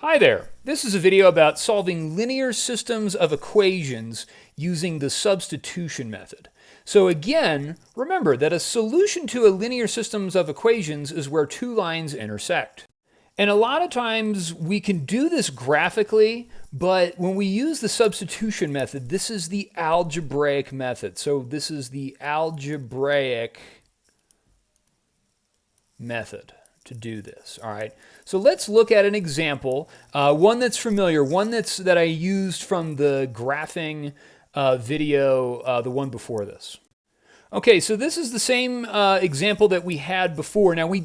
Hi there. This is a video about solving linear systems of equations using the substitution method. So again, remember that a solution to a linear systems of equations is where two lines intersect. And a lot of times we can do this graphically, but when we use the substitution method, this is the algebraic method. So this is the algebraic method to do this. All right. So let's look at an example, one that's familiar, one that I used from the graphing video, the one before this. Okay, so this is the same example that we had before. Now we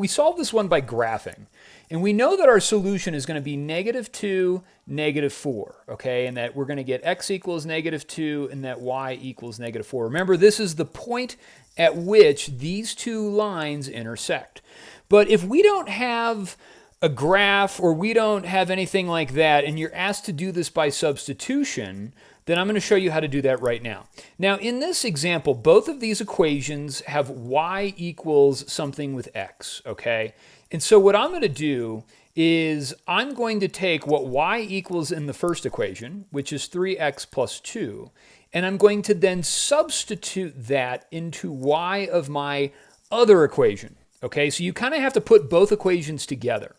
solved this one by graphing. And we know that our solution is going to be -2, -4, okay? And that we're going to get x equals -2 and that y equals -4. Remember, this is the point at which these two lines intersect. But if we don't have a graph or we don't have anything like that and you're asked to do this by substitution, then I'm going to show you how to do that right now. Now, in this example, both of these equations have y equals something with x, okay? And so what I'm going to do is I'm going to take what y equals in the first equation, which is 3x plus 2, and I'm going to then substitute that into y of my other equation, okay? So you kind of have to put both equations together.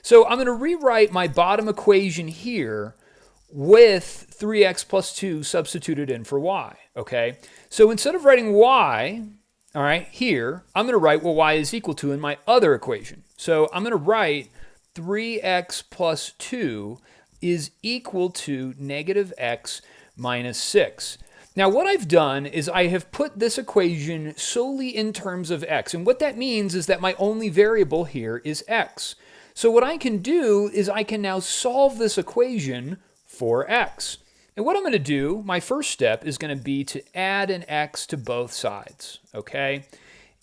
So I'm going to rewrite my bottom equation here with 3x plus 2 substituted in for y, okay? So instead of writing y, all right, here, I'm going to write what y is equal to in my other equation. So I'm going to write 3x plus 2 is equal to -x minus 6. Now what I've done is I have put this equation solely in terms of x. And what that means is that my only variable here is x. So what I can do is I can now solve this equation for x. And what I'm going to do, my first step is going to be to add an x to both sides, okay?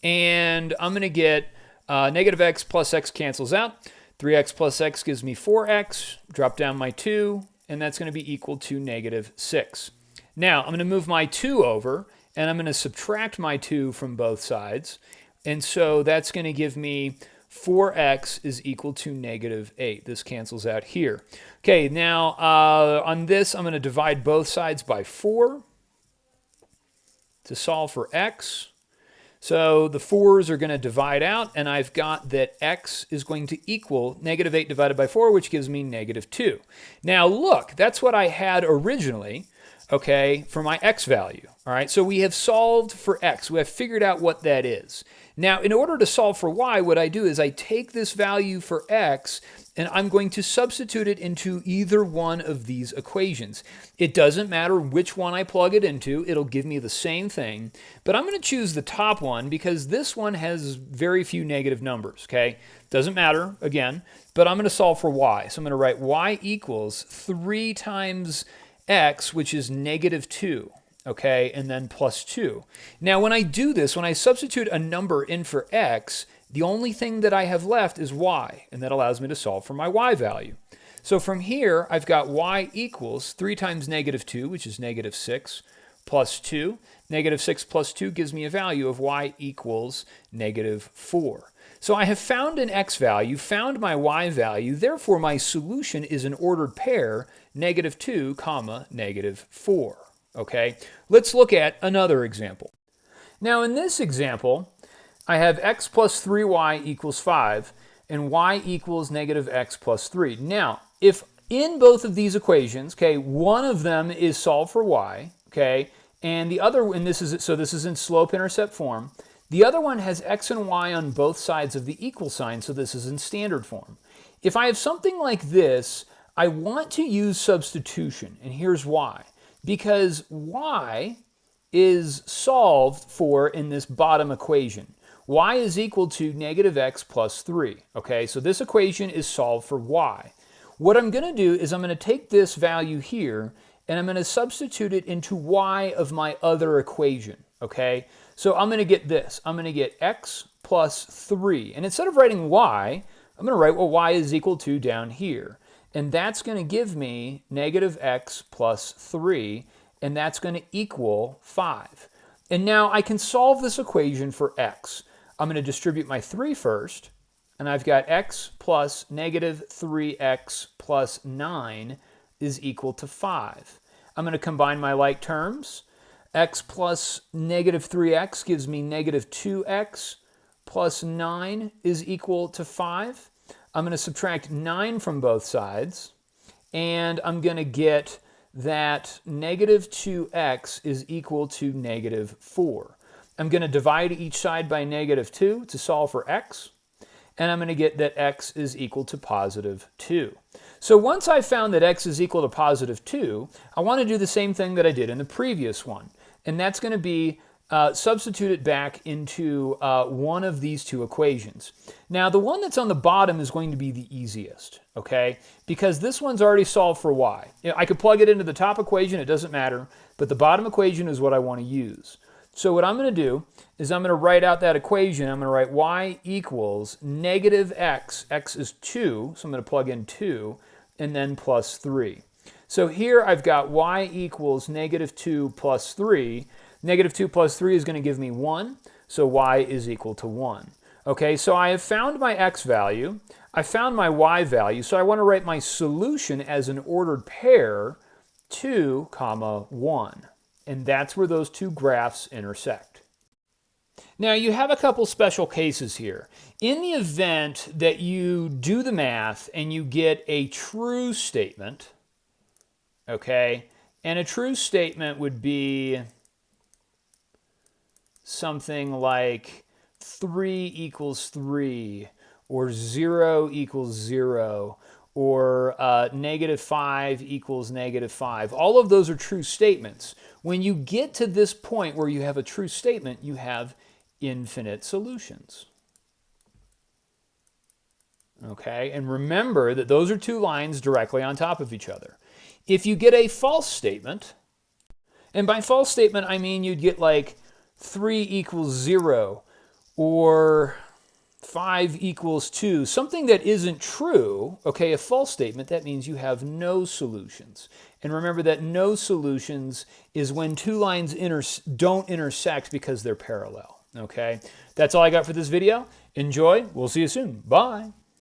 And I'm going to get -x plus x cancels out. 3x plus x gives me 4x. Drop down my 2, and that's going to be equal to -6. Now, I'm going to move my 2 over, and I'm going to subtract my 2 from both sides. And so that's going to give me 4x is equal to -8. This cancels out here. Okay, now on this, I'm going to divide both sides by 4 to solve for x. So the 4's are going to divide out, and I've got that x is going to equal -8 divided by 4, which gives me -2. Now look, that's what I had originally, okay, for my x value. All right, so we have solved for x. We have figured out what that is. Now, in order to solve for y, what I do is I take this value for x, and I'm going to substitute it into either one of these equations. It doesn't matter which one I plug it into. It'll give me the same thing. But I'm going to choose the top one because this one has very few negative numbers, okay? Doesn't matter, again, but I'm going to solve for y. So I'm going to write y equals 3 times x, which is -2. Okay, and then plus 2. Now, when I do this, when I substitute a number in for x, the only thing that I have left is y, and that allows me to solve for my y value. So from here, I've got y equals 3 times -2, which is -6, plus 2. -6 plus 2 gives me a value of y equals -4. So I have found an x value, found my y value, therefore my solution is an ordered pair, -2, -4. Okay, let's look at another example. Now in this example, I have x plus 3y equals 5 and y equals -x plus 3. Now, if in both of these equations, okay, one of them is solved for y, okay, and the other, and this is in slope-intercept form, the other one has x and y on both sides of the equal sign, so this is in standard form. If I have something like this, I want to use substitution, and here's why. Because y is solved for in this bottom equation. Y is equal to -x plus 3. Okay, so this equation is solved for y. What I'm going to do is I'm going to take this value here and I'm going to substitute it into y of my other equation. Okay, so I'm going to get this. I'm going to get x plus 3. And instead of writing y, I'm going to write what y is equal to down here. And that's going to give me -x plus 3, and that's going to equal 5. And now I can solve this equation for x. I'm going to distribute my 3 first, and I've got x plus negative 3x plus 9 is equal to 5. I'm going to combine my like terms. X plus negative 3x gives me negative 2x plus 9 is equal to 5. I'm going to subtract 9 from both sides, and I'm going to get that negative 2x is equal to negative 4. I'm going to divide each side by negative 2 to solve for x, and I'm going to get that x is equal to positive 2. So once I've found that x is equal to positive 2, I want to do the same thing that I did in the previous one, and that's going to be substitute it back into one of these two equations. Now, the one that's on the bottom is going to be the easiest, okay? Because this one's already solved for y. I could plug it into the top equation, it doesn't matter, but the bottom equation is what I want to use. So what I'm going to do is I'm going to write out that equation. I'm going to write y equals negative x. X is 2, so I'm going to plug in 2, and then plus 3. So here I've got y equals negative 2 plus 3. Negative 2 plus 3 is going to give me 1, so y is equal to 1. Okay, so I have found my x value. I found my y value, so I want to write my solution as an ordered pair, 2, 1. And that's where those two graphs intersect. Now, you have a couple special cases here. In the event that you do the math and you get a true statement, okay, and a true statement would be something like 3 equals 3, or 0 equals 0, or negative 5 equals negative 5. All of those are true statements. When you get to this point where you have a true statement, you have infinite solutions. Okay, and remember that those are two lines directly on top of each other. If you get a false statement, and by false statement I mean you'd get like 3 equals 0, or 5 equals 2, something that isn't true, okay, a false statement, that means you have no solutions. And remember that no solutions is when two lines don't intersect because they're parallel, okay? That's all I got for this video. Enjoy. We'll see you soon. Bye.